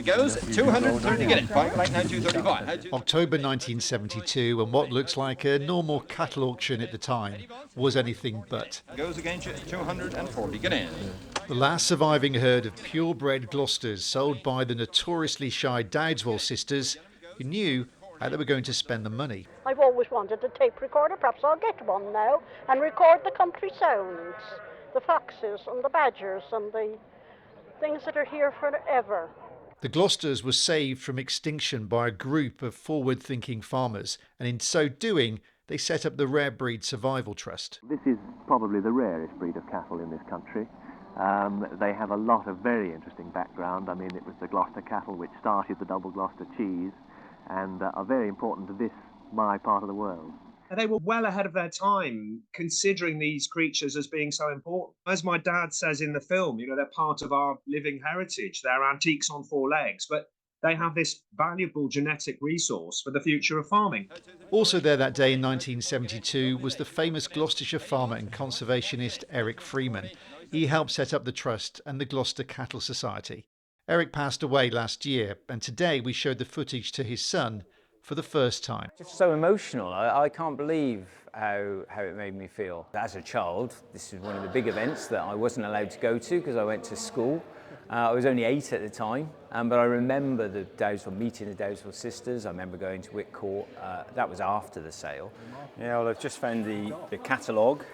It goes 230 get it. Five right now, 235. October 1972, and what looks like a normal cattle auction at the time was anything but. Goes against you, 240 get in. The last surviving herd of purebred Gloucesters sold by the notoriously shy Dowdeswell sisters, who knew how they were going to spend the money. I've always wanted a tape recorder, perhaps I'll get one now, and record the country sounds, the foxes and the badgers and the things that are here forever. The Gloucesters were saved from extinction by a group of forward-thinking farmers, and in so doing, they set up the Rare Breed Survival Trust. This is probably the rarest breed of cattle in this country. They have a lot of very interesting background. I mean, it was the Gloucester cattle which started the double Gloucester cheese, and are very important to my part of the world. They were well ahead of their time, considering these creatures as being so important. As my dad says in the film, they're part of our living heritage. They're antiques on four legs, but they have this valuable genetic resource for the future of farming. Also there that day in 1972 was the famous Gloucestershire farmer and conservationist Eric Freeman. He helped set up the trust and the Gloucester Cattle Society. Eric passed away last year, and today we showed the footage to his son for the first time. It's so emotional. I can't believe how it made me feel. As a child, this is one of the big events that I wasn't allowed to go to because I went to school. I was only 8 at the time, but I remember the Dowdeswell meeting the Dowdeswell sisters. I remember going to Whitcourt. That was after the sale. Yeah, well, I've just found the catalogue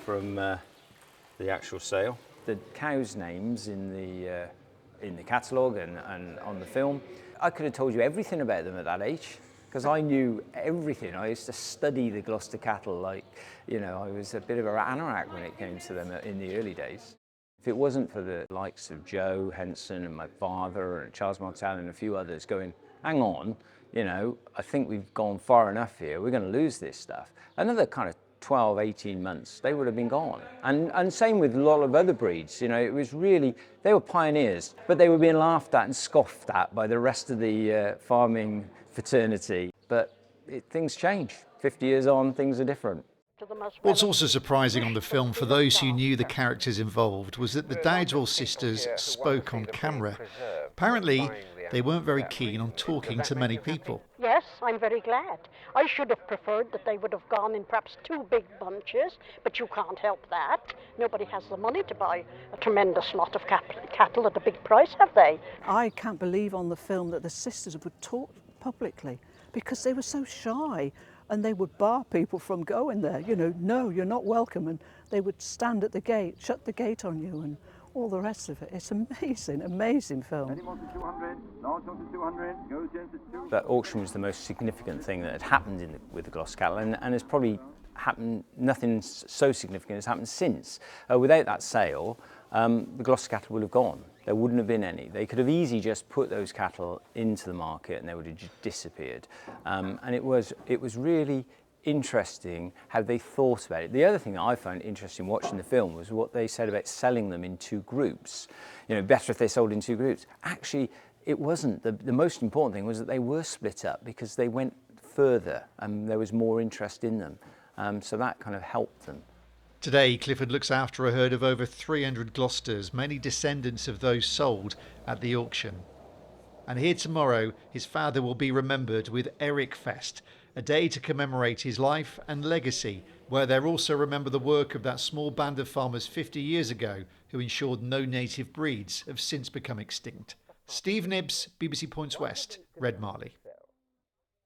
from the actual sale. The cows' names in the catalogue and on the film. I could have told you everything about them at that age because I knew everything. I used to study the Gloucester cattle I was a bit of an anorak when it came to them in the early days. If it wasn't for the likes of Joe Henson and my father and Charles Martel and a few others going, hang on, I think we've gone far enough here, we're going to lose this stuff. Another kind of 12, 18 months, they would have been gone. And same with a lot of other breeds, it was really, they were pioneers, but they were being laughed at and scoffed at by the rest of the farming fraternity. But things change. 50 years on, things are different. What's also surprising on the film for those who knew the characters involved was that the Dowdeswell sisters spoke on camera. Apparently, they weren't very keen on talking to many people. Yes, I'm very glad. I should have preferred that they would have gone in perhaps 2 big bunches, but you can't help that. Nobody has the money to buy a tremendous lot of cattle at a big price, have they? I can't believe on the film that the sisters would talk publicly because they were so shy. And they would bar people from going there, no, you're not welcome. And they would stand at the gate, shut the gate on you and all the rest of it. It's amazing, amazing film. That auction was the most significant thing that had happened with the Gloucester cattle and has probably happened, nothing so significant has happened since. Without that sale, the Gloucester cattle would have gone. There wouldn't have been any. They could have easily just put those cattle into the market and they would have just disappeared. And it was really interesting how they thought about it. The other thing that I found interesting watching the film was what they said about selling them in 2 groups. Better if they sold in 2 groups. Actually, it wasn't. The most important thing was that they were split up because they went further and there was more interest in them. So that kind of helped them. Today, Clifford looks after a herd of over 300 Gloucesters, many descendants of those sold at the auction. And here tomorrow, his father will be remembered with Eric Fest, a day to commemorate his life and legacy, where they'll also remember the work of that small band of farmers 50 years ago who ensured no native breeds have since become extinct. Steve Knibbs, BBC Points West, Red Marley.